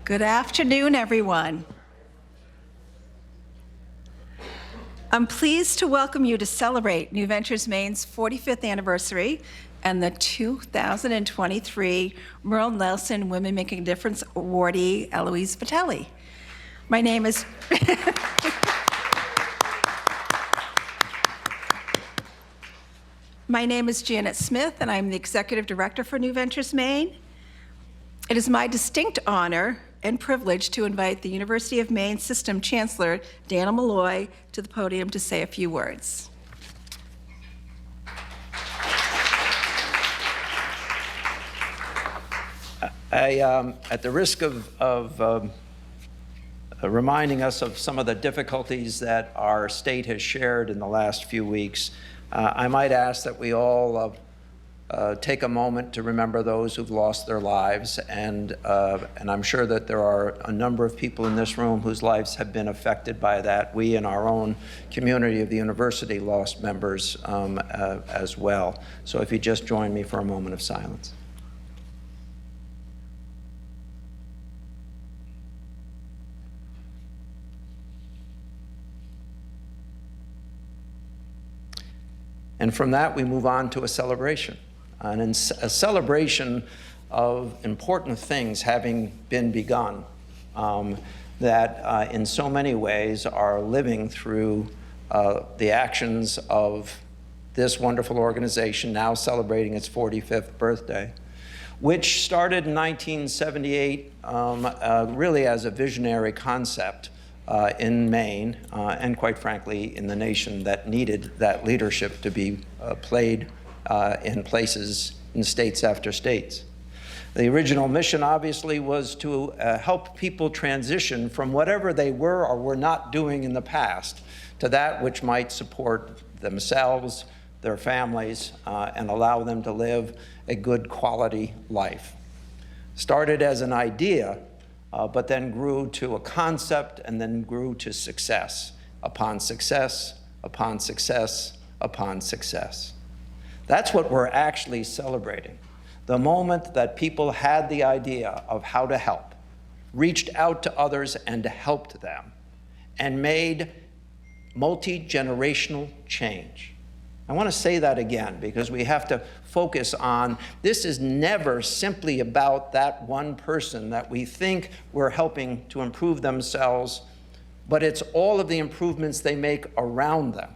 Good afternoon, everyone. I'm pleased to welcome you to celebrate New Ventures Maine's 45th anniversary and the 2023 Merle Nelson Women Making a Difference awardee, Eloise Vitelli. My name is My name is Janet Smith, and I'm the Executive Director for New Ventures Maine. It is my distinct honor and privilege to invite the University of Maine System Chancellor, Dana Malloy, to the podium to say a few words. At the risk of reminding us of some of the difficulties that our state has shared in the last few weeks, I might ask that we all take a moment to remember those who've lost their lives, and I'm sure that there are a number of people in this room whose lives have been affected by that. We in our own community of the university lost members as well. So if you just join me for a moment of silence. And from that, we move on to a celebration. And a celebration of important things having been begun that in so many ways are living through the actions of this wonderful organization, now celebrating its 45th birthday, which started in 1978 really as a visionary concept in Maine, and quite frankly, in the nation that needed that leadership to be played in places, in states after states. The original mission, obviously, was to help people transition from whatever they were or were not doing in the past to that which might support themselves, their families, and allow them to live a good quality life. Started as an idea, but then grew to a concept and then grew to success, upon success, upon success, upon success. That's what we're actually celebrating. The moment that people had the idea of how to help, reached out to others and helped them, and made multi-generational change. I want to say that again because we have to focus on this is never simply about that one person that we think we're helping to improve themselves, but it's all of the improvements they make around them,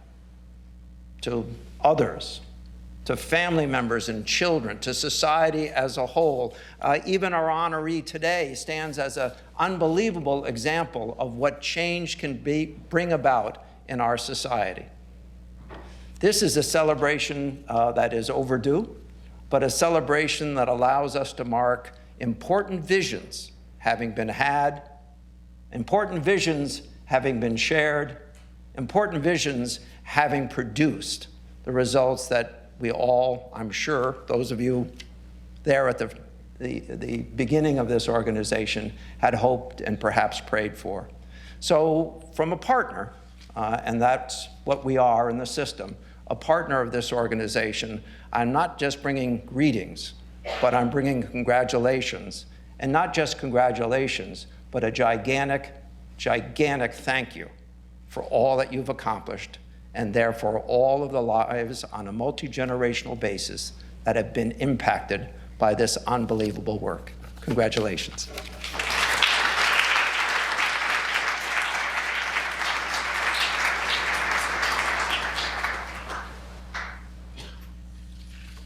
to others, to family members and children, to society as a whole. Even our honoree today stands as an unbelievable example of what change can bring about in our society. This is a celebration that is overdue, but a celebration that allows us to mark important visions having been had, important visions having been shared, important visions having produced the results that we all, I'm sure, those of you there at the beginning of this organization had hoped and perhaps prayed for. So from a partner, and that's what we are in the system, a partner of this organization, I'm not just bringing greetings, but I'm bringing congratulations. And not just congratulations, but a gigantic, gigantic thank you for all that you've accomplished, and therefore all of the lives on a multi-generational basis that have been impacted by this unbelievable work. Congratulations.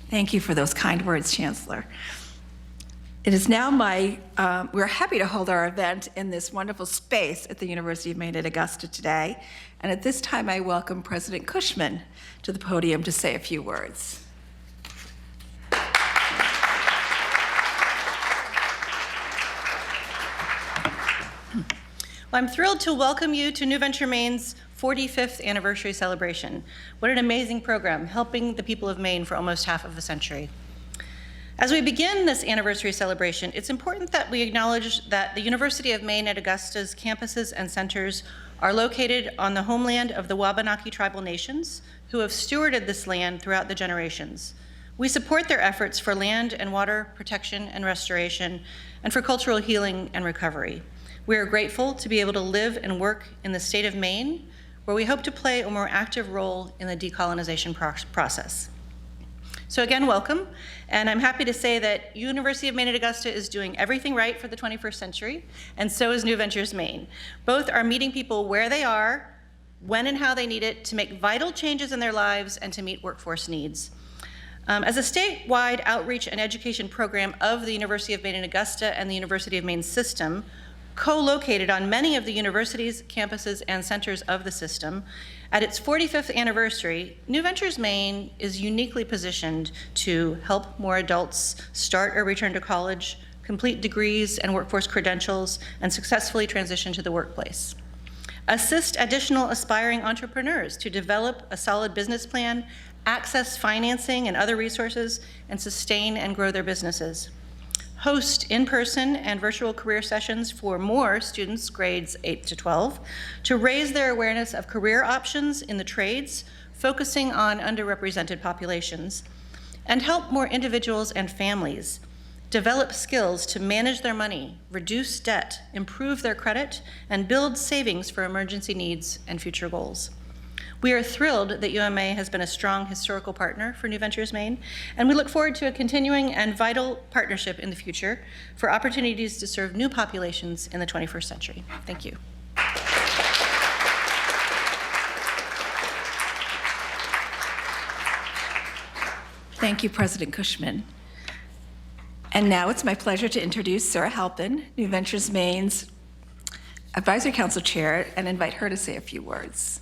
Thank you for those kind words, Chancellor. It is now we're happy to hold our event in this wonderful space at the University of Maine at Augusta today. And at this time, I welcome President Cushman to the podium to say a few words. Well, I'm thrilled to welcome you to New Venture Maine's 45th anniversary celebration. What an amazing program, helping the people of Maine for almost half of a century. As we begin this anniversary celebration, it's important that we acknowledge that the University of Maine at Augusta's campuses and centers are located on the homeland of the Wabanaki tribal nations, who have stewarded this land throughout the generations. We support their efforts for land and water protection and restoration, and for cultural healing and recovery. We are grateful to be able to live and work in the state of Maine, where we hope to play a more active role in the decolonization process. So again, welcome, and I'm happy to say that University of Maine at Augusta is doing everything right for the 21st century, and so is New Ventures Maine. Both are meeting people where they are, when and how they need it, to make vital changes in their lives and to meet workforce needs. As a statewide outreach and education program of the University of Maine at Augusta and the University of Maine system, co-located on many of the universities, campuses, and centers of the system, at its 45th anniversary, New Ventures Maine is uniquely positioned to help more adults start or return to college, complete degrees and workforce credentials, and successfully transition to the workplace. Assist additional aspiring entrepreneurs to develop a solid business plan, access financing and other resources, and sustain and grow their businesses. Host in-person and virtual career sessions for more students grades 8 to 12 to raise their awareness of career options in the trades, focusing on underrepresented populations, and help more individuals and families develop skills to manage their money, reduce debt, improve their credit, and build savings for emergency needs and future goals. We are thrilled that UMA has been a strong historical partner for New Ventures Maine, and we look forward to a continuing and vital partnership in the future for opportunities to serve new populations in the 21st century. Thank you. Thank you, President Cushman. And now it's my pleasure to introduce Sarah Halpin, New Ventures Maine's Advisory Council Chair, and invite her to say a few words.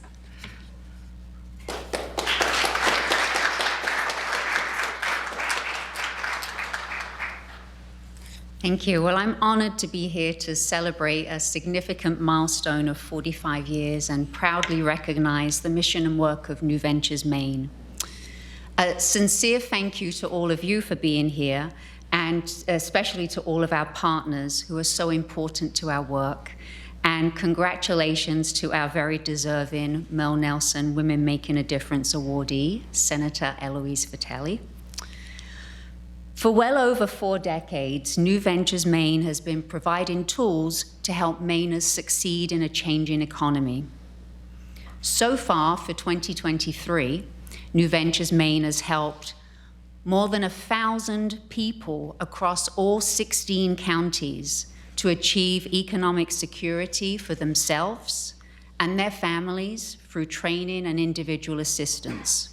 Thank you. Well, I'm honored to be here to celebrate a significant milestone of 45 years and proudly recognize the mission and work of New Ventures Maine. A sincere thank you to all of you for being here, and especially to all of our partners who are so important to our work. And congratulations to our very deserving Merle Nelson Women Making a Difference awardee, Senator Eloise Vitelli. For well over 4 decades, New Ventures Maine has been providing tools to help Mainers succeed in a changing economy. So far, for 2023, New Ventures Maine has helped more than 1,000 people across all 16 counties to achieve economic security for themselves and their families through training and individual assistance.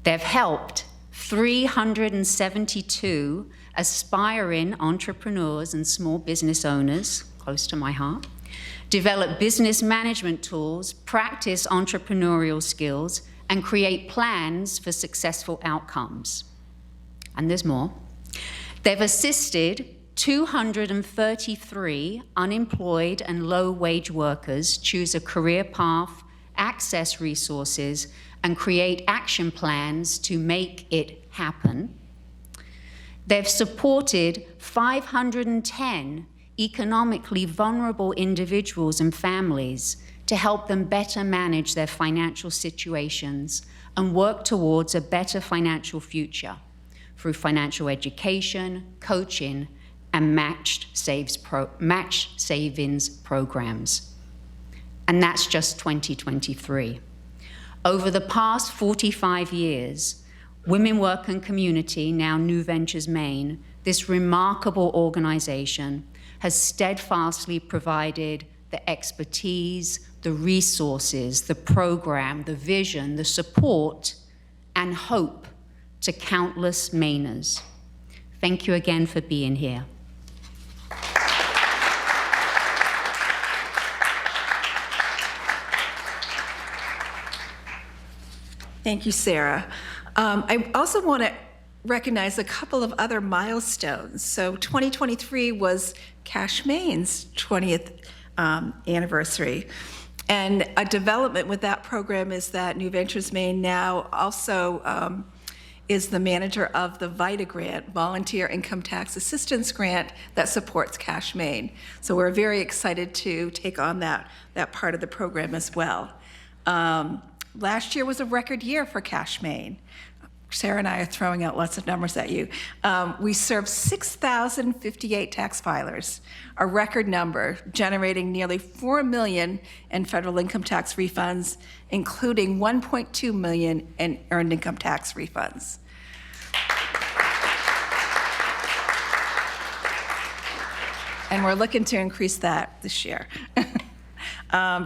They've helped 372 aspiring entrepreneurs and small business owners, close to my heart, develop business management tools, practice entrepreneurial skills, and create plans for successful outcomes. And there's more. They've assisted 233 unemployed and low-wage workers choose a career path, access resources, and create action plans to make it happen. They've supported 510 economically vulnerable individuals and families to help them better manage their financial situations and work towards a better financial future through financial education, coaching, and matched savings programs. And that's just 2023. Over the past 45 years, Women Work and Community, now New Ventures Maine, this remarkable organization has steadfastly provided the expertise, the resources, the program, the vision, the support, and hope to countless Mainers. Thank you again for being here. Thank you, Sarah. I also want to recognize a couple of other milestones. So 2023 was Cash Maine's 20th anniversary. And a development with that program is that New Ventures Maine now also is the manager of the VITA grant, Volunteer Income Tax Assistance Grant, that supports Cash Maine. So we're very excited to take on that part of the program as well. Last year was a record year for Cash Maine. Sarah and I are throwing out lots of numbers at you. We served 6,058 tax filers, a record number, generating nearly $4 million in federal income tax refunds, including $1.2 million in earned income tax refunds. And we're looking to increase that this year.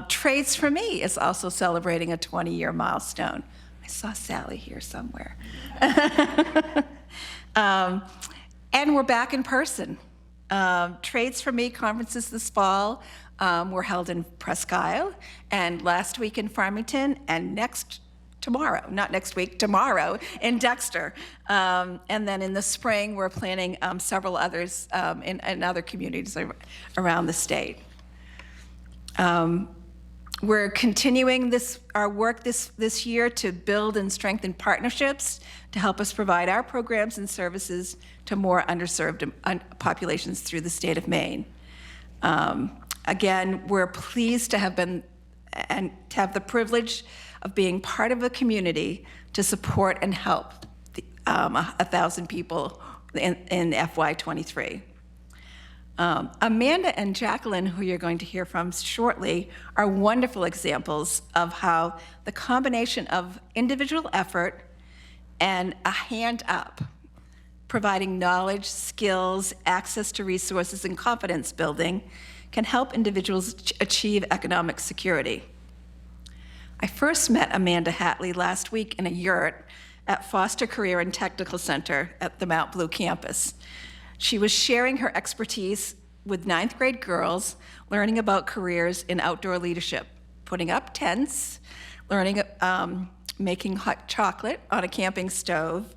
Trades for Me is also celebrating a 20-year milestone. I saw Sally here somewhere. And we're back in person. Trades for Me conferences this fall were held in Presque Isle, and last week in Farmington, and tomorrow in Dexter. And then in the spring, we're planning several others in other communities around the state. We're continuing our work this year to build and strengthen partnerships to help us provide our programs and services to more underserved populations through the state of Maine. Again, we're pleased to have been and to have the privilege of being part of a community to support and help 1,000 people in FY23. Amanda and Jacqueline, who you're going to hear from shortly, are wonderful examples of how the combination of individual effort and a hand up, providing knowledge, skills, access to resources, and confidence building, can help individuals achieve economic security. I first met Amanda Hatley last week in a yurt at Foster Career and Technical Center at the Mount Blue campus. She was sharing her expertise with 9th grade girls, learning about careers in outdoor leadership, putting up tents, learning making hot chocolate on a camping stove.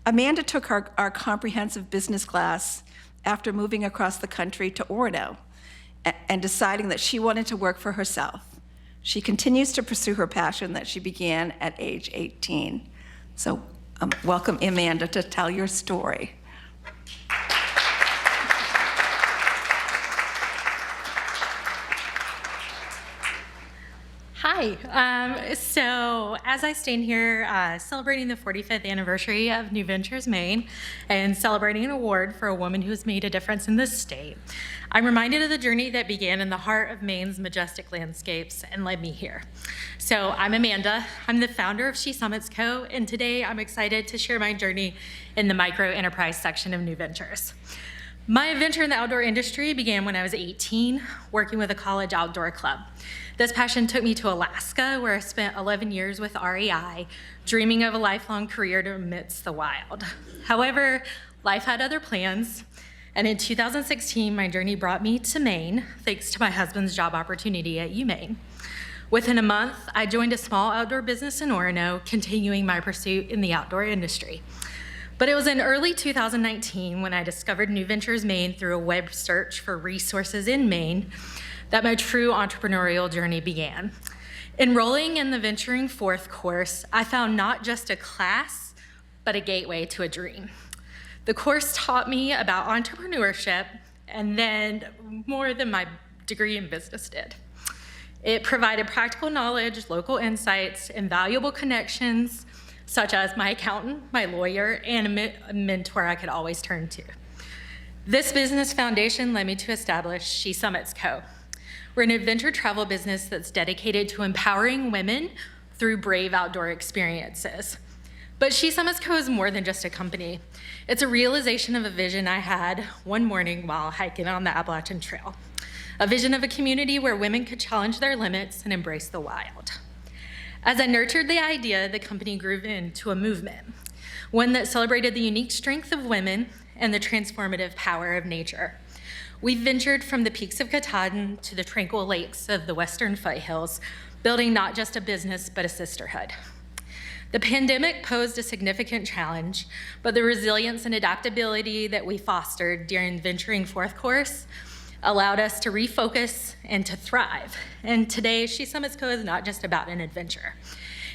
Amanda took our comprehensive business class after moving across the country to Orono and deciding that she wanted to work for herself. She continues to pursue her passion that she began at age 18. So welcome, Amanda, to tell your story. Hi. So as I stand here celebrating the 45th anniversary of New Ventures Maine and celebrating an award for a woman who's made a difference in this state, I'm reminded of the journey that began in the heart of Maine's majestic landscapes and led me here. So I'm Amanda. I'm the founder of She Summits Co., and today I'm excited to share my journey in the micro enterprise section of New Ventures. My adventure in the outdoor industry began when I was 18, working with a college outdoor club. This passion took me to Alaska, where I spent 11 years with REI, dreaming of a lifelong career amidst the wild. However, life had other plans, and in 2016, my journey brought me to Maine, thanks to my husband's job opportunity at UMaine. Within a month, I joined a small outdoor business in Orono, continuing my pursuit in the outdoor industry. But it was in early 2019 when I discovered New Ventures Maine through a web search for resources in Maine that my true entrepreneurial journey began. Enrolling in the Venturing Forth course, I found not just a class, but a gateway to a dream. The course taught me about entrepreneurship, and then more than my degree in business did. It provided practical knowledge, local insights, and valuable connections, such as my accountant, my lawyer, and a mentor I could always turn to. This business foundation led me to establish She Summits Co. We're an adventure travel business that's dedicated to empowering women through brave outdoor experiences. But She Summits Co. is more than just a company. It's a realization of a vision I had one morning while hiking on the Appalachian Trail. A vision of a community where women could challenge their limits and embrace the wild. As I nurtured the idea, the company grew into a movement, one that celebrated the unique strength of women and the transformative power of nature. We've ventured from the peaks of Katahdin to the tranquil lakes of the western foothills, building not just a business, but a sisterhood. The pandemic posed a significant challenge, but the resilience and adaptability that we fostered during the Venturing Forth course allowed us to refocus and to thrive. And today, She Summits Co. is not just about an adventure.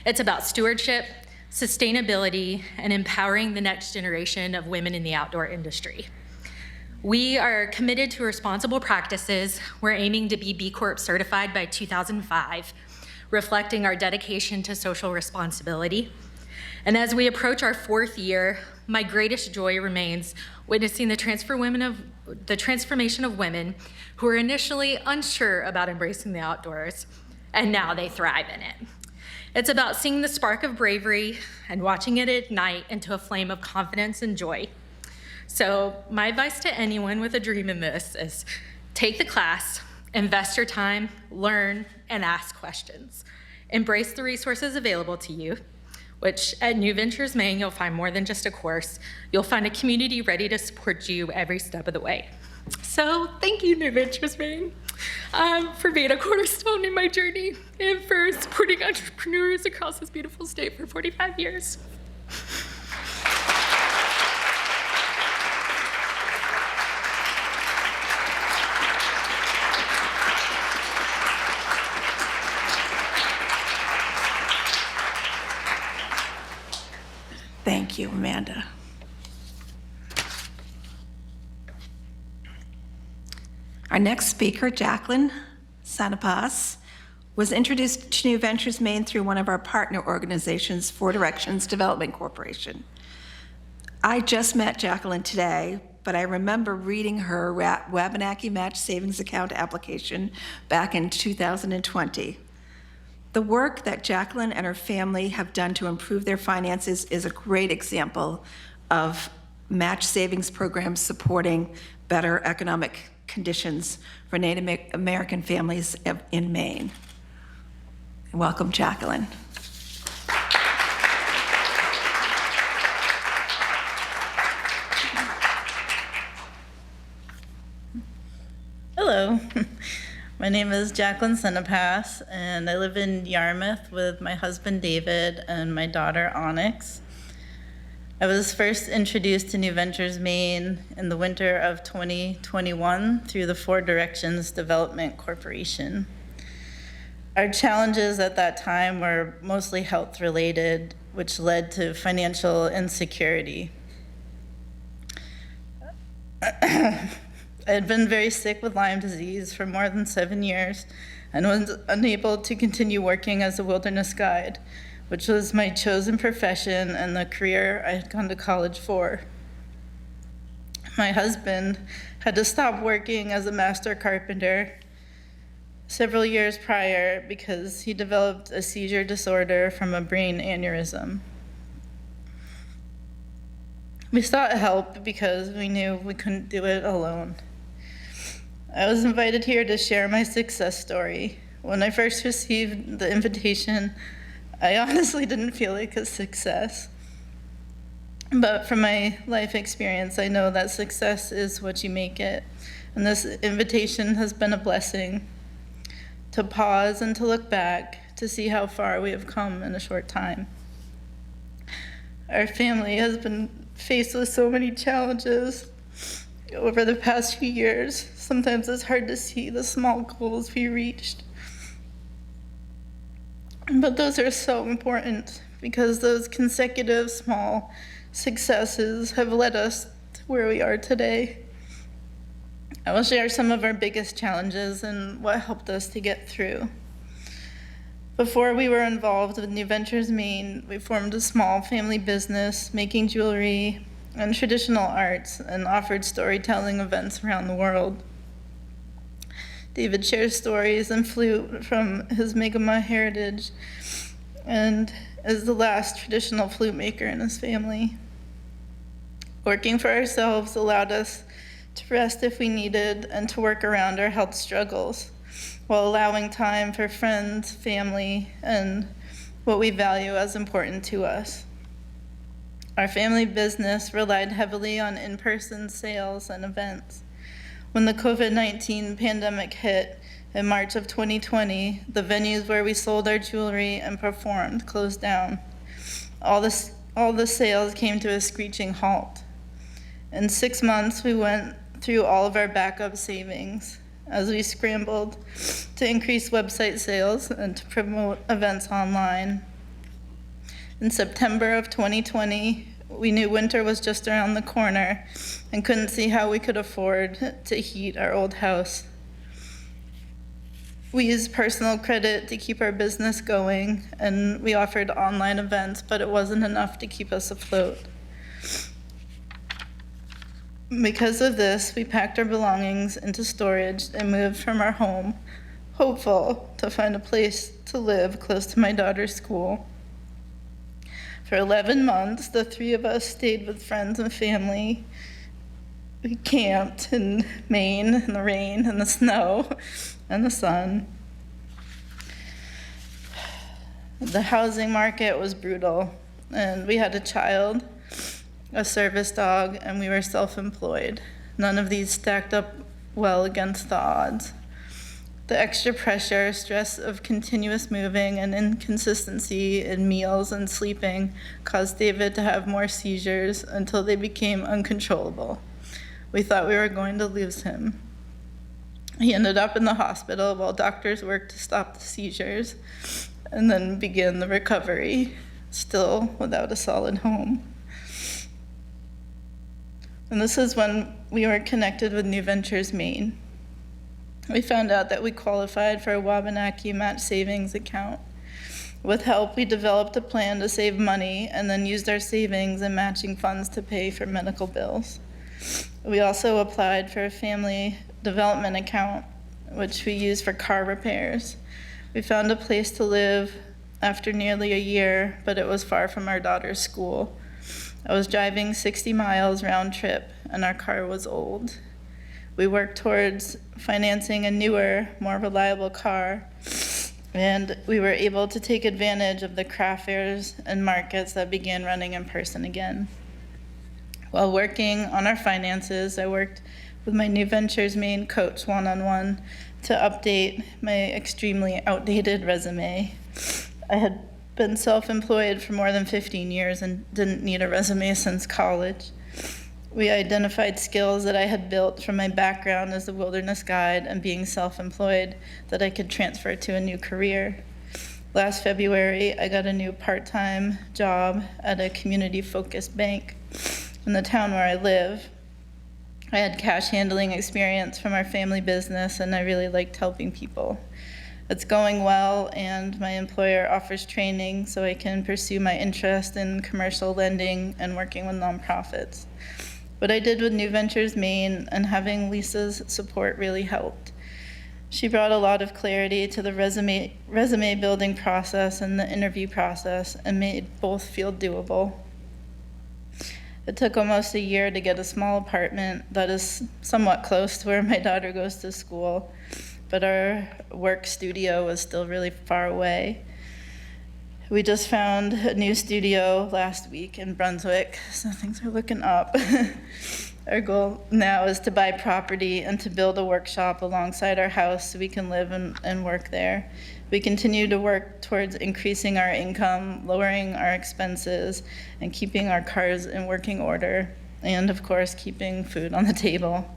It's about stewardship, sustainability, and empowering the next generation of women in the outdoor industry. We are committed to responsible practices. We're aiming to be B Corp certified by 2005, reflecting our dedication to social responsibility. And as we approach our 4th year, my greatest joy remains witnessing the transformation of women who were initially unsure about embracing the outdoors, and now they thrive in it. It's about seeing the spark of bravery and watching it ignite into a flame of confidence and joy. So my advice to anyone with a dream in this is take the class, invest your time, learn, and ask questions. Embrace the resources available to you, which at New Ventures Maine, you'll find more than just a course. You'll find a community ready to support you every step of the way. So thank you, New Ventures Maine, for being a cornerstone in my journey and for supporting entrepreneurs across this beautiful state for 45 years. Thank you, Amanda. Our next speaker, Jacqueline Sanapas, was introduced to New Ventures Maine through one of our partner organizations, Four Directions Development Corporation. I just met Jacqueline today, but I remember reading her Wabanaki Match Savings Account application back in 2020. The work that Jacqueline and her family have done to improve their finances is a great example of match savings programs supporting better economic conditions for Native American families in Maine. Welcome, Jacqueline. Hello, my name is Jacqueline Sanapas, and I live in Yarmouth with my husband David and my daughter Onyx. I was first introduced to New Ventures Maine in the winter of 2021 through the Four Directions Development Corporation. Our challenges at that time were mostly health related, which led to financial insecurity. I had been very sick with Lyme disease for more than 7 years and was unable to continue working as a wilderness guide, which was my chosen profession and the career I had gone to college for. My husband had to stop working as a master carpenter several years prior because he developed a seizure disorder from a brain aneurysm. We sought help because we knew we couldn't do it alone. I was invited here to share my success story. When I first received the invitation, I honestly didn't feel like a success. But from my life experience, I know that success is what you make it. And this invitation has been a blessing to pause and to look back to see how far we have come in a short time. Our family has been faced with so many challenges over the past few years. Sometimes it's hard to see the small goals we reached. But those are so important because those consecutive small successes have led us to where we are today. I will share some of our biggest challenges and what helped us to get through. Before we were involved with New Ventures Maine, we formed a small family business making jewelry and traditional arts and offered storytelling events around the world. David shares stories and flute from his Mi'kmaq heritage and is the last traditional flute maker in his family. Working for ourselves allowed us to rest if we needed and to work around our health struggles while allowing time for friends, family, and what we value as important to us. Our family business relied heavily on in-person sales and events. When the COVID-19 pandemic hit in March of 2020, the venues where we sold our jewelry and performed closed down. All the sales came to a screeching halt. In 6 months, we went through all of our backup savings as we scrambled to increase website sales and to promote events online. In September of 2020, we knew winter was just around the corner and couldn't see how we could afford to heat our old house. We used personal credit to keep our business going, and we offered online events, but it wasn't enough to keep us afloat. Because of this, we packed our belongings into storage and moved from our home, hopeful to find a place to live close to my daughter's school. For 11 months, the three of us stayed with friends and family. We camped in Maine in the rain and the snow and the sun. The housing market was brutal, and we had a child, a service dog, and we were self-employed. None of these stacked up well against the odds. The extra pressure, stress of continuous moving, and inconsistency in meals and sleeping caused David to have more seizures until they became uncontrollable. We thought we were going to lose him. He ended up in the hospital while doctors worked to stop the seizures and then began the recovery, still without a solid home. And this is when we were connected with New Ventures Maine. We found out that we qualified for a Wabanaki match savings account. With help, we developed a plan to save money and then used our savings and matching funds to pay for medical bills. We also applied for a family development account, which we used for car repairs. We found a place to live after nearly a year, but it was far from our daughter's school. I was driving 60 miles round trip, and our car was old. We worked towards financing a newer, more reliable car, and we were able to take advantage of the craft fairs and markets that began running in person again. While working on our finances, I worked with my New Ventures Maine coach one-on-one to update my extremely outdated resume. I had been self-employed for more than 15 years and didn't need a resume since college. We identified skills that I had built from my background as a wilderness guide and being self-employed that I could transfer to a new career. Last February, I got a new part-time job at a community-focused bank in the town where I live. I had cash handling experience from our family business, and I really liked helping people. It's going well, and my employer offers training so I can pursue my interest in commercial lending and working with nonprofits. What I did with New Ventures Maine and having Lisa's support really helped. She brought a lot of clarity to the resume building process and the interview process and made both feel doable. It took almost a year to get a small apartment that is somewhat close to where my daughter goes to school, but our work studio was still really far away. We just found a new studio last week in Brunswick, so things are looking up. Our goal now is to buy property and to build a workshop alongside our house so we can live and work there. We continue to work towards increasing our income, lowering our expenses, and keeping our cars in working order, and of course, keeping food on the table.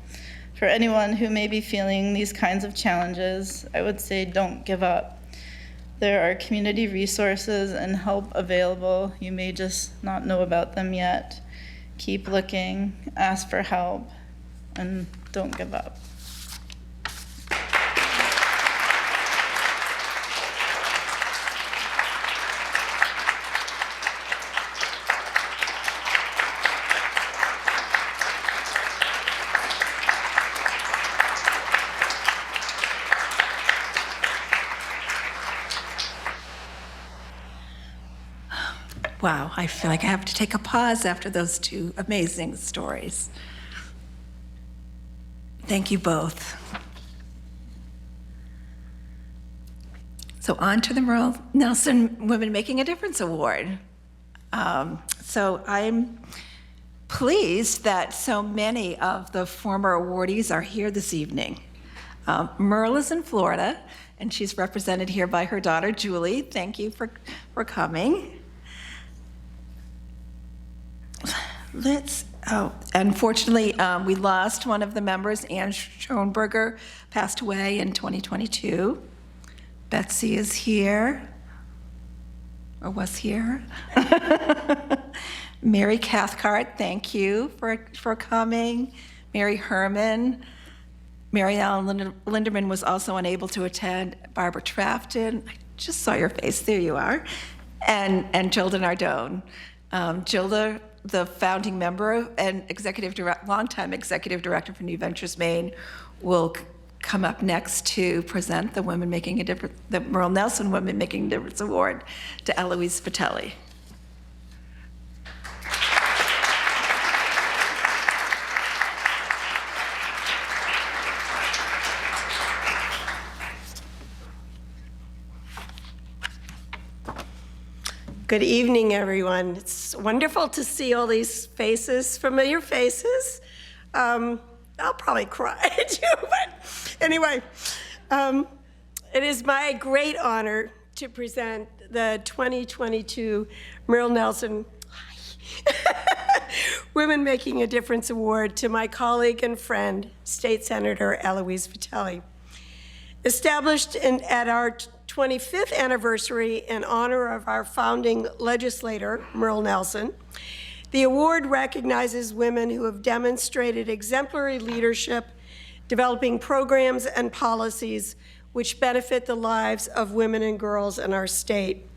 For anyone who may be feeling these kinds of challenges, I would say don't give up. There are community resources and help available. You may just not know about them yet. Keep looking, ask for help, and don't give up. Wow, I feel like I have to take a pause after those two amazing stories. Thank you both. So on to the Merle Nelson Women Making a Difference Award. So I'm pleased that so many of the former awardees are here this evening. Merle is in Florida, and she's represented here by her daughter, Julie. Thank you for coming. Unfortunately, we lost one of the members. Ann Schoenberger passed away in 2022. Betsy is here, or was here. Mary Cathcart, thank you for coming. Mary Herman, Mary Ellen Linderman was also unable to attend. Barbara Trafton, I just saw your face, there you are, and Gilda Nardone. Gilda, the founding member and longtime executive director for New Ventures Maine, will come up next to present the the Merle Nelson Women Making a Difference Award to Eloise Vitelli. Good evening, everyone. It's wonderful to see all these faces, familiar faces. I'll probably cry too, but anyway, it is my great honor to present the 2022 Merle Nelson Women Making a Difference Award to my colleague and friend, State Senator Eloise Vitelli. Established at our 25th anniversary in honor of our founding legislator, Merle Nelson, the award recognizes women who have demonstrated exemplary leadership, developing programs and policies which benefit the lives of women and girls in our state.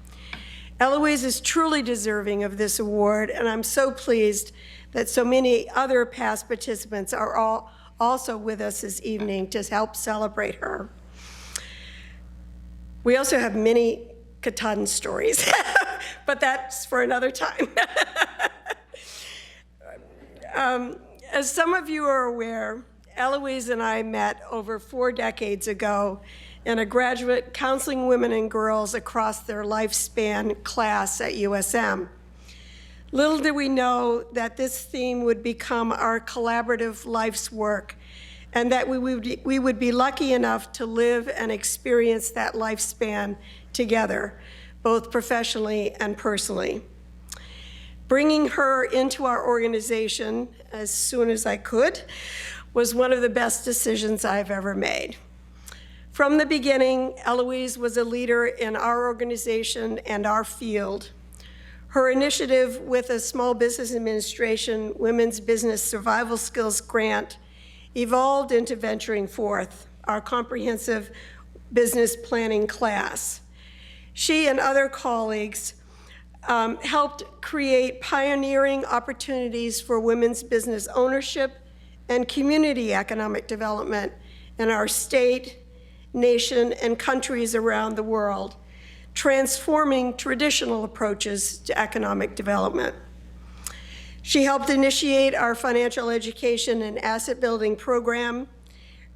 Eloise is truly deserving of this award, and I'm so pleased that so many other past participants are also with us this evening to help celebrate her. We also have many Catan stories, but that's for another time. As some of you are aware, Eloise and I met over 4 decades ago in a graduate counseling women and girls across their lifespan class at USM. Little did we know that this theme would become our collaborative life's work, and that we would be lucky enough to live and experience that lifespan together, both professionally and personally. Bringing her into our organization as soon as I could was one of the best decisions I've ever made. From the beginning, Eloise was a leader in our organization and our field. Her initiative with a Small Business Administration Women's Business Survival Skills Grant evolved into Venturing Forth, our comprehensive business planning class. She and other colleagues helped create pioneering opportunities for women's business ownership and community economic development in our state, nation, and countries around the world, transforming traditional approaches to economic development. She helped initiate our financial education and asset building program,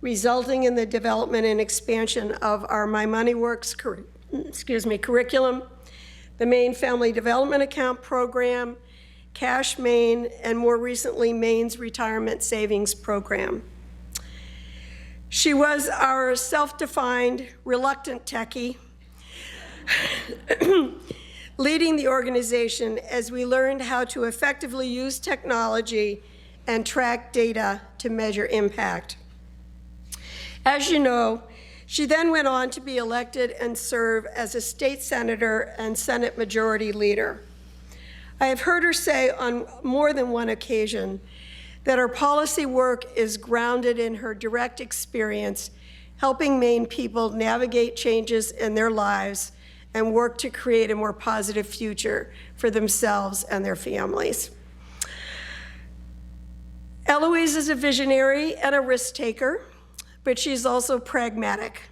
resulting in the development and expansion of our My Money Works curriculum, the Maine Family Development Account Program, Cash Maine, and more recently, Maine's Retirement Savings Program. She was our self-defined, reluctant techie, leading the organization as we learned how to effectively use technology and track data to measure impact. As you know, she then went on to be elected and serve as a state senator and Senate Majority Leader. I have heard her say on more than one occasion that her policy work is grounded in her direct experience helping Maine people navigate changes in their lives and work to create a more positive future for themselves and their families. Eloise is a visionary and a risk taker, but she's also pragmatic.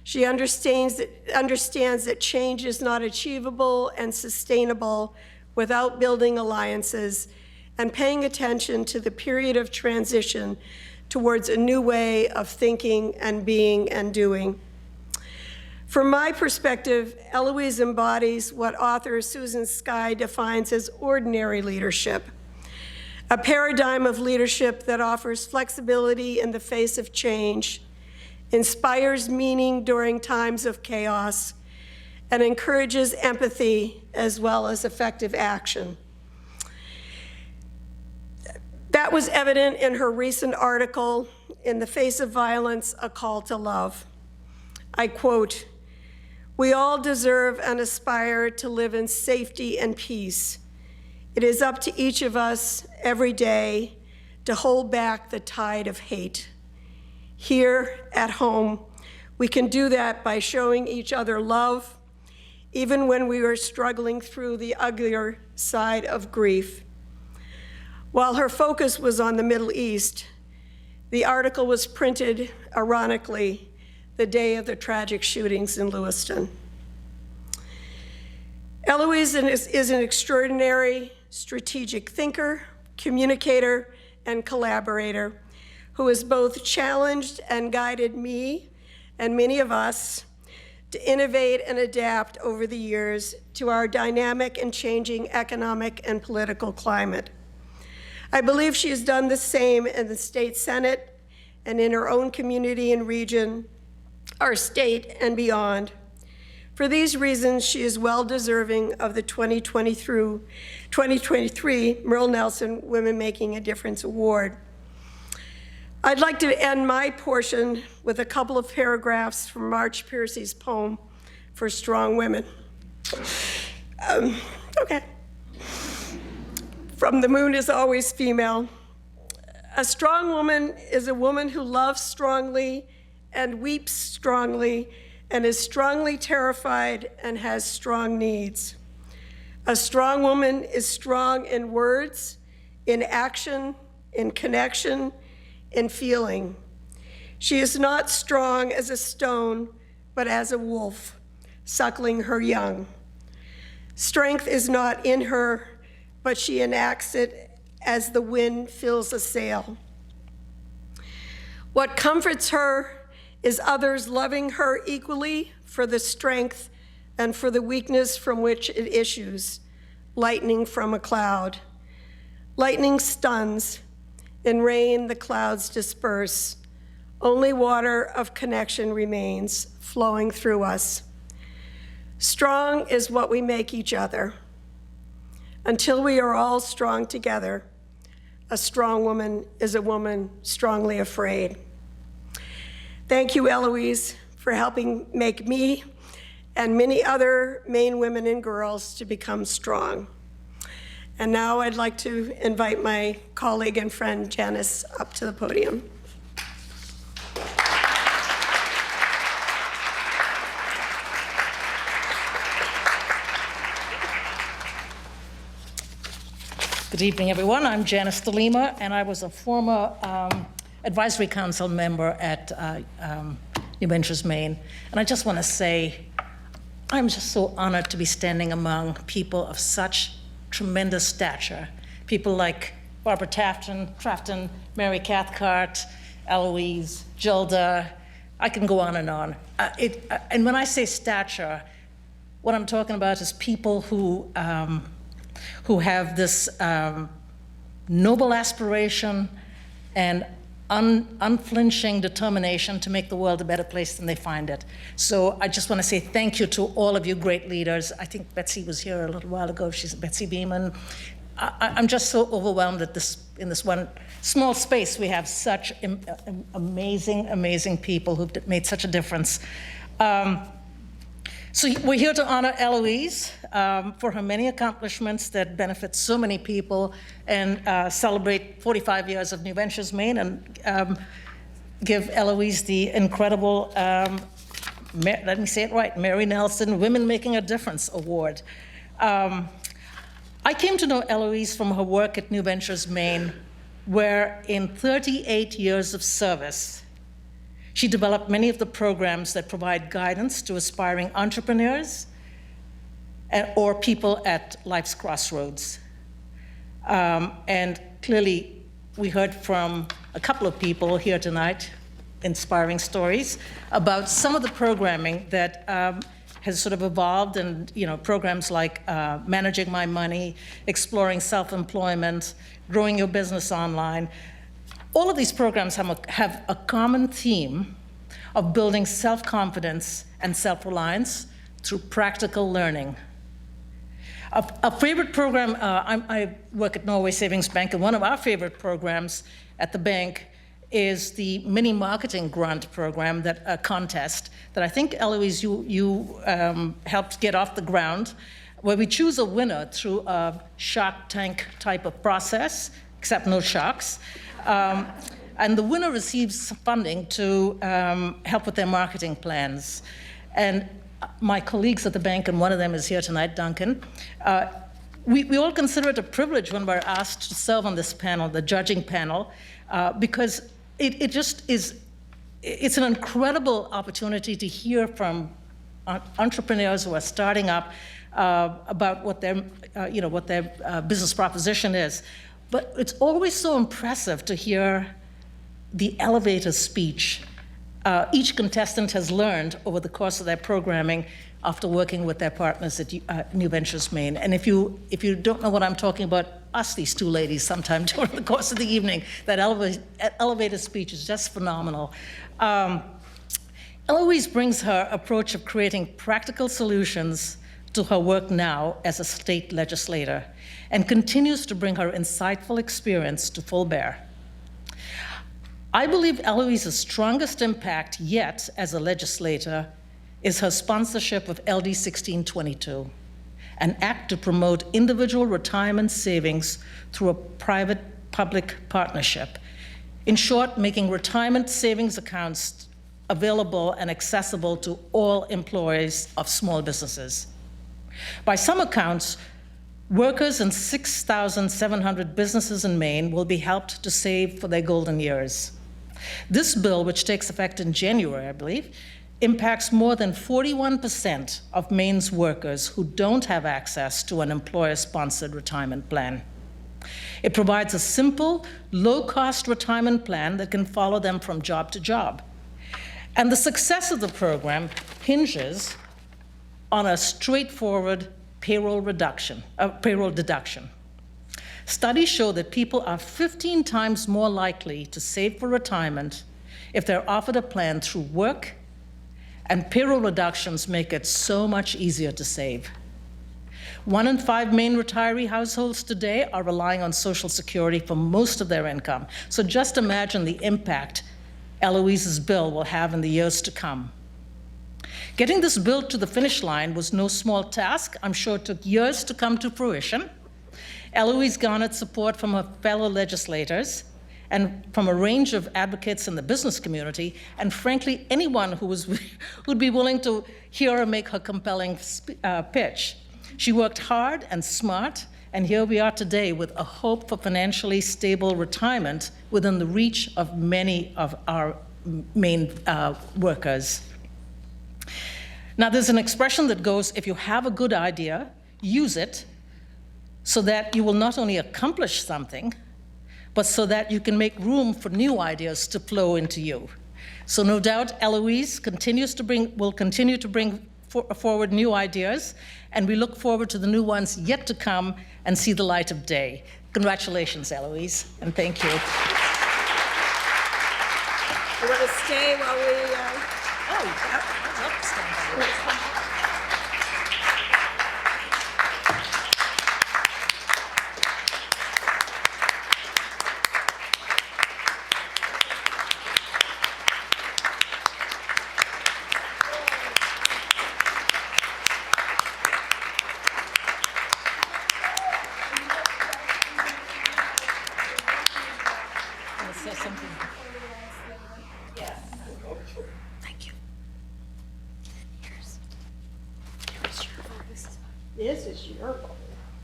She understands that change is not achievable and sustainable without building alliances and paying attention to the period of transition towards a new way of thinking and being and doing. From my perspective, Eloise embodies what author Susan Skye defines as ordinary leadership, a paradigm of leadership that offers flexibility in the face of change, inspires meaning during times of chaos, and encourages empathy as well as effective action. That was evident in her recent article, In the Face of Violence, A Call to Love. I quote, "We all deserve and aspire to live in safety and peace. It is up to each of us every day to hold back the tide of hate. here at home. We can do that by showing each other love, even when we are struggling through the uglier side of grief. While her focus was on the Middle East, the article was printed, ironically, the day of the tragic shootings in Lewiston. Eloise is an extraordinary strategic thinker, communicator, and collaborator who has both challenged and guided me and many of us to innovate and adapt over the years to our dynamic and changing economic and political climate. I believe she has done the same in the state Senate and in her own community and region, our state and beyond. For these reasons, she is well deserving of the 2023 Merle Nelson Women Making a Difference Award. I'd like to end my portion with a couple of paragraphs from March Piercy's poem for Strong Women. Okay. From The Moon is Always Female. A strong woman is a woman who loves strongly and weeps strongly and is strongly terrified and has strong needs. A strong woman is strong in words, in action, in connection, in feeling. She is not strong as a stone, but as a wolf, suckling her young. Strength is not in her, but she enacts it as the wind fills a sail. What comforts her is others loving her equally for the strength and for the weakness from which it issues, lightning from a cloud. Lightning stuns, in rain the clouds disperse. Only water of connection remains, flowing through us. Strong is what we make each other. Until we are all strong together, a strong woman is a woman strongly afraid. Thank you, Eloise, for helping make me and many other Maine women and girls to become strong. And now I'd like to invite my colleague and friend, Janice, up to the podium. Good evening, everyone. I'm Janice DeLima, and I was a former advisory council member at New Ventures, Maine. And I just want to say, I'm just so honored to be standing among people of such tremendous stature. People like Barbara Trafton, Mary Cathcart, Eloise, Gilda. I can go on and on. And when I say stature, what I'm talking about is people who have this noble aspiration and unflinching determination to make the world a better place than they find it. So I just want to say thank you to all of you great leaders. I think Betsy was here a little while ago. She's Betsy Beeman. I'm just so overwhelmed that in this one small space we have such amazing, amazing people who've made such a difference. So we're here to honor Eloise for her many accomplishments that benefit so many people and celebrate 45 years of New Ventures, Maine, and give Eloise the incredible, let me say it right, Mary Nelson Women Making a Difference Award. I came to know Eloise from her work at New Ventures, Maine, where in 38 years of service, she developed many of the programs that provide guidance to aspiring entrepreneurs or people at life's crossroads. And clearly, we heard from a couple of people here tonight, inspiring stories, about some of the programming that has sort of evolved, and programs like Managing My Money, Exploring Self-Employment, Growing Your Business Online. All of these programs have a common theme of building self-confidence and self-reliance through practical learning. A favorite program, I work at Norway Savings Bank, and one of our favorite programs at the bank is the mini marketing grant program, a contest that I think, Eloise, you helped get off the ground, where we choose a winner through a Shark Tank type of process, except no sharks. And the winner receives funding to help with their marketing plans. And my colleagues at the bank, and one of them is here tonight, Duncan, we all consider it a privilege when we're asked to serve on this panel, the judging panel, because it just is, it's an incredible opportunity to hear from entrepreneurs who are starting up about what their, what their business proposition is. But it's always so impressive to hear the elevator speech each contestant has learned over the course of their programming after working with their partners at New Ventures Maine. And if you don't know what I'm talking about, ask these two ladies sometime during the course of the evening. That elevator speech is just phenomenal. Eloise brings her approach of creating practical solutions to her work now as a state legislator and continues to bring her insightful experience to full bear. I believe Eloise's strongest impact yet as a legislator is her sponsorship of LD 1622, an act to promote individual retirement savings through a private-public partnership. In short, making retirement savings accounts available and accessible to all employees of small businesses. By some accounts, workers in 6,700 businesses in Maine will be helped to save for their golden years. This bill, which takes effect in January, I believe, impacts more than 41% of Maine's workers who don't have access to an employer-sponsored retirement plan. It provides a simple, low-cost retirement plan that can follow them from job to job. And the success of the program hinges on a straightforward payroll deduction. Studies show that people are 15 times more likely to save for retirement if they're offered a plan through work, and payroll reductions make it so much easier to save. 1 in 5 Maine retiree households today are relying on Social Security for most of their income. So just imagine the impact Eloise's bill will have in the years to come. Getting this bill to the finish line was no small task. I'm sure it took years to come to fruition. Eloise garnered support from her fellow legislators and from a range of advocates in the business community, and frankly, anyone who'd be willing to hear her make her compelling pitch. She worked hard and smart, and here we are today with a hope for financially stable retirement within the reach of many of our Maine workers. Now, there's an expression that goes, if you have a good idea, use it, so that you will not only accomplish something, but so that you can make room for new ideas to flow into you. So no doubt Eloise will continue to bring forward new ideas, and we look forward to the new ones yet to come and see the light of day. Congratulations, Eloise, and thank you. You want to stay while we... I'd love to stand. This is your one.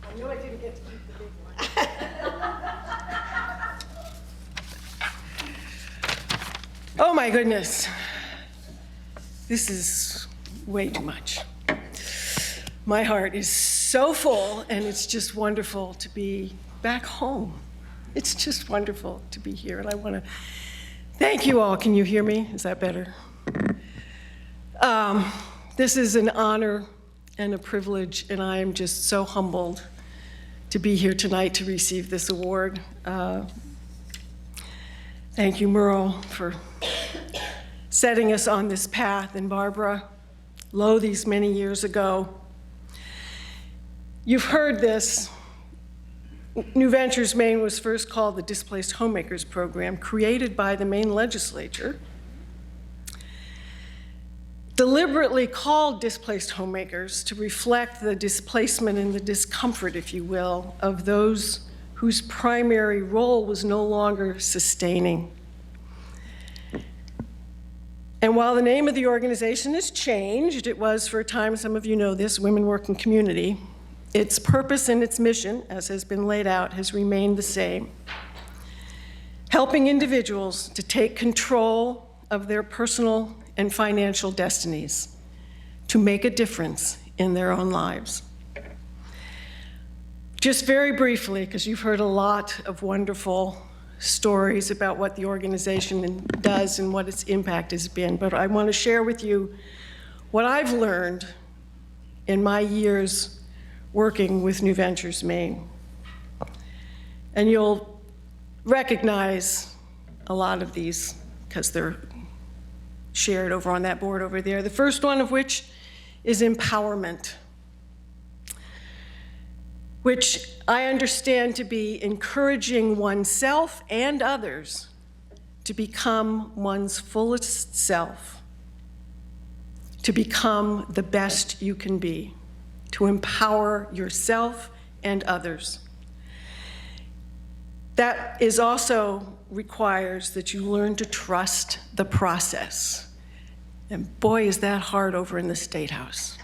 I know I didn't get to keep the big one. Oh my goodness. This is way too much. My heart is so full, and it's just wonderful to be back home. It's just wonderful to be here, and I want to thank you all. Can you hear me? Is that better? This is an honor and a privilege, and I am just so humbled to be here tonight to receive this award. Thank you, Merle, for setting us on this path, and Barbara Lowe these many years ago. You've heard this. New Ventures Maine was first called the Displaced Homemakers Program, created by the Maine legislature, deliberately called displaced homemakers to reflect the displacement and the discomfort, if you will, of those whose primary role was no longer sustaining And while the name of the organization has changed, it was for a time, some of you know this, Women Working Community, its purpose and its mission, as has been laid out, has remained the same. Helping individuals to take control of their personal and financial destinies, to make a difference in their own lives. Just very briefly, because you've heard a lot of wonderful stories about what the organization does and what its impact has been, but I want to share with you what I've learned in my years working with New Ventures Maine. And you'll recognize a lot of these because they're shared over on that board over there. The first one of which is empowerment, which I understand to be encouraging oneself and others to become one's fullest self, to become the best you can be, to empower yourself and others. That is also requires that you learn to trust the process. And boy, is that hard over in the State House.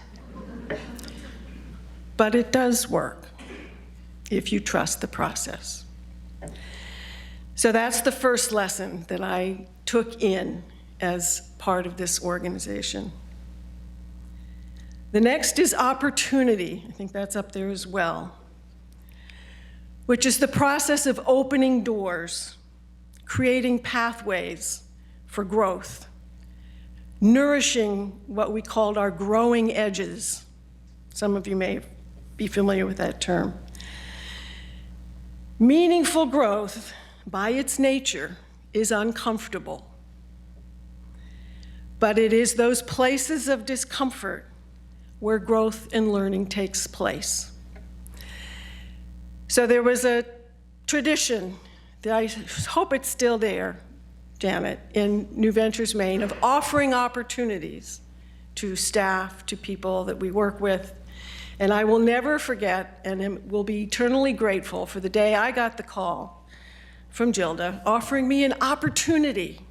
But it does work if you trust the process. So that's the first lesson that I took in as part of this organization. The next is opportunity. I think that's up there as well, which is the process of opening doors, creating pathways for growth, nourishing what we called our growing edges. Some of you may be familiar with that term. Meaningful growth, by its nature, is uncomfortable. But it is those places of discomfort where growth and learning takes place. So there was a tradition that I hope it's still there, Janet, in New Ventures Maine, of offering opportunities to staff, to people that we work with. And I will never forget and will be eternally grateful for the day I got the call from Gilda offering me an opportunity.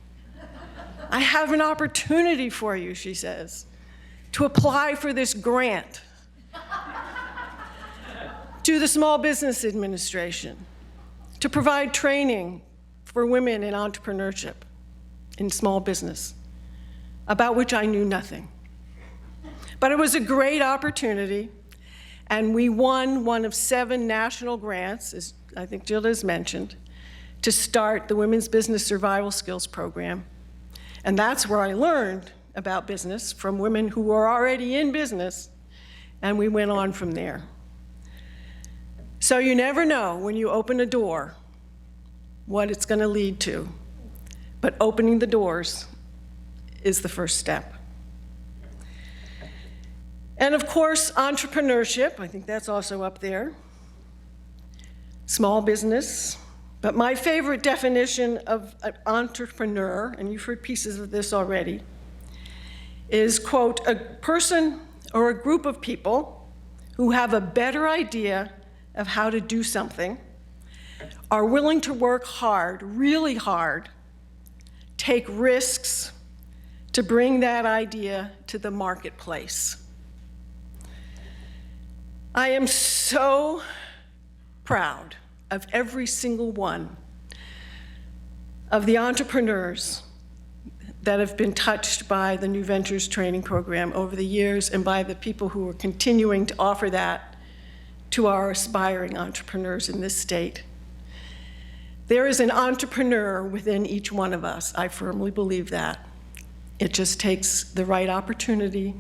I have an opportunity for you, she says, to apply for this grant to the Small Business Administration, to provide training for women in entrepreneurship in small business, about which I knew nothing. But it was a great opportunity. And we won one of 7 national grants, as I think Jill has mentioned, to start the Women's Business Survival Skills Program. And that's where I learned about business from women who were already in business, and we went on from there. So you never know when you open a door what it's going to lead to, but opening the doors is the first step. And of course, entrepreneurship, I think that's also up there. Small business. But my favorite definition of an entrepreneur, and you've heard pieces of this already, is, quote, a person or a group of people who have a better idea of how to do something, are willing to work hard, really hard, take risks to bring that idea to the marketplace. I am so proud of every single one of the entrepreneurs that have been touched by the New Ventures training program over the years and by the people who are continuing to offer that to our aspiring entrepreneurs in this state. There is an entrepreneur within each one of us. I firmly believe that. It just takes the right opportunity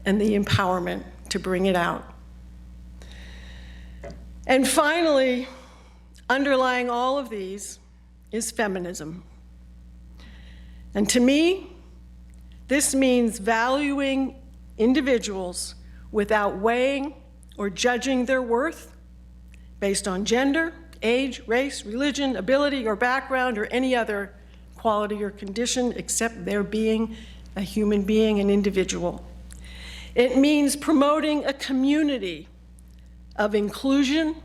and the empowerment to bring it out. And finally, underlying all of these is feminism. And to me, this means valuing individuals without weighing or judging their worth based on gender, age, race, religion, ability, or background, or any other quality or condition except their being a human being, an individual. It means promoting a community of inclusion,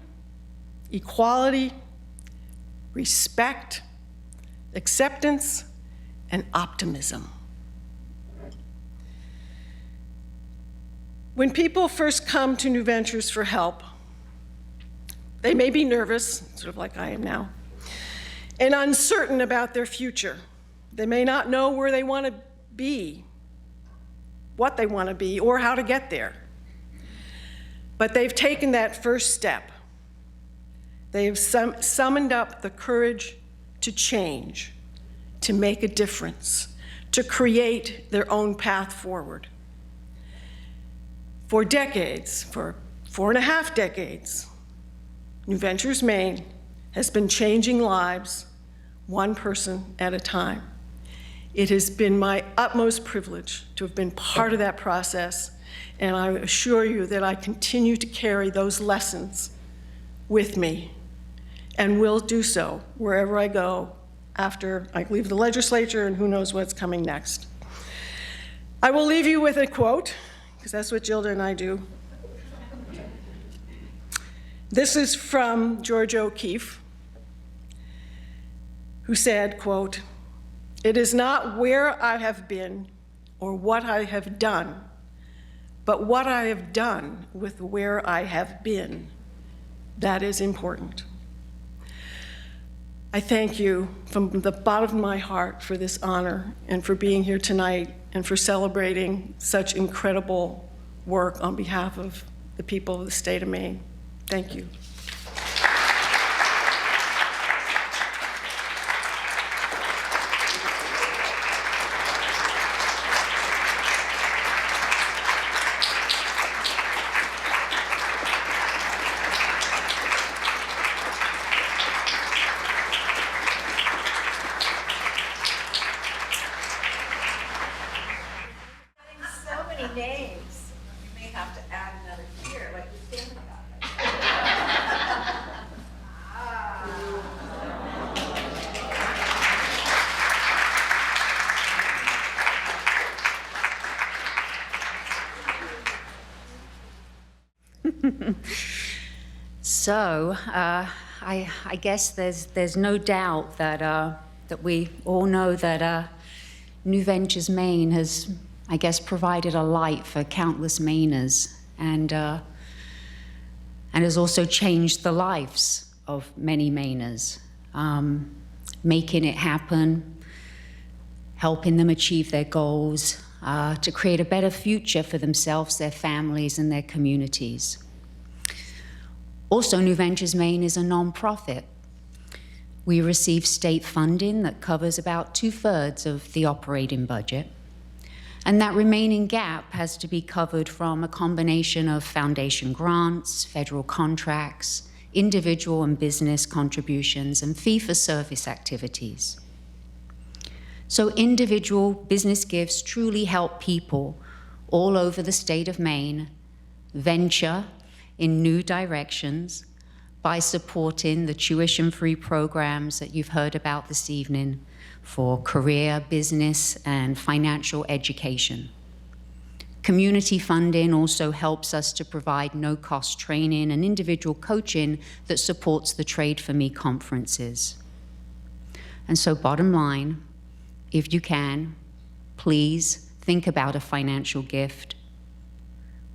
equality, respect, acceptance, and optimism. When people first come to New Ventures for help, they may be nervous, sort of like I am now, and uncertain about their future. They may not know where they want to be, what they want to be, or how to get there. But they've taken that first step. They have summoned up the courage to change, to make a difference, to create their own path forward. For decades, for 4.5 decades, New Ventures Maine has been changing lives one person at a time. It has been my utmost privilege to have been part of that process, and I assure you that I continue to carry those lessons with me and will do so wherever I go after I leave the legislature and who knows what's coming next. I will leave you with a quote, because that's what Gilda and I do. This is from George O'Keeffe, who said, quote, "It is not where I have been or what I have done, but what I have done with where I have been. That is important." I thank you from the bottom of my heart for this honor and for being here tonight and for celebrating such incredible work on behalf of the people of the state of Maine. Thank you. So many names. You may have to add another here, like the standing So I guess there's no doubt that that we all know that New Ventures Maine has, I guess, provided a light for countless Mainers and has also changed the lives of many Mainers, making it happen, helping them achieve their goals, to create a better future for themselves, their families, and their communities. Also, New Ventures Maine is a nonprofit. We receive state funding that covers about 2/3 of the operating budget. And that remaining gap has to be covered from a combination of foundation grants, federal contracts, individual and business contributions, and fee-for-service activities. So individual business gifts truly help people all over the state of Maine venture in new directions by supporting the tuition-free programs that you've heard about this evening for career, business, and financial education. Community funding also helps us to provide no-cost training and individual coaching that supports the Trade for Me conferences. And so bottom line, if you can, please think about a financial gift.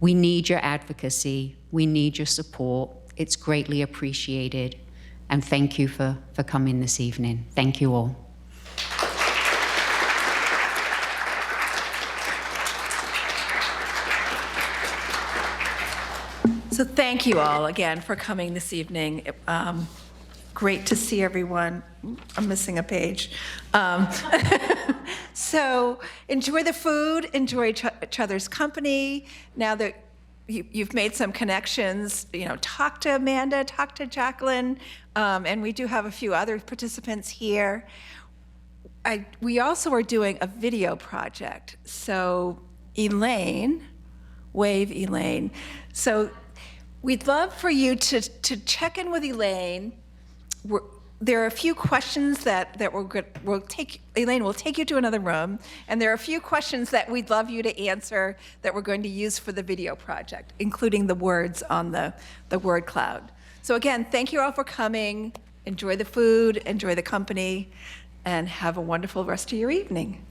We need your advocacy. We need your support. It's greatly appreciated. And thank you for coming this evening. Thank you all. So thank you all again for coming this evening. Great to see everyone. I'm missing a page. So enjoy the food, enjoy each other's company. Now that you've made some connections, talk to Amanda, talk to Jacqueline, and we do have a few other participants here. We also are doing a video project. So Elaine, wave Elaine. So we'd love for you to check in with Elaine. There are a few questions that Elaine will take you to another room, and there are a few questions that we'd love you to answer that we're going to use for the video project, including the words on the word cloud. So again, thank you all for coming. Enjoy the food, enjoy the company, and have a wonderful rest of your evening.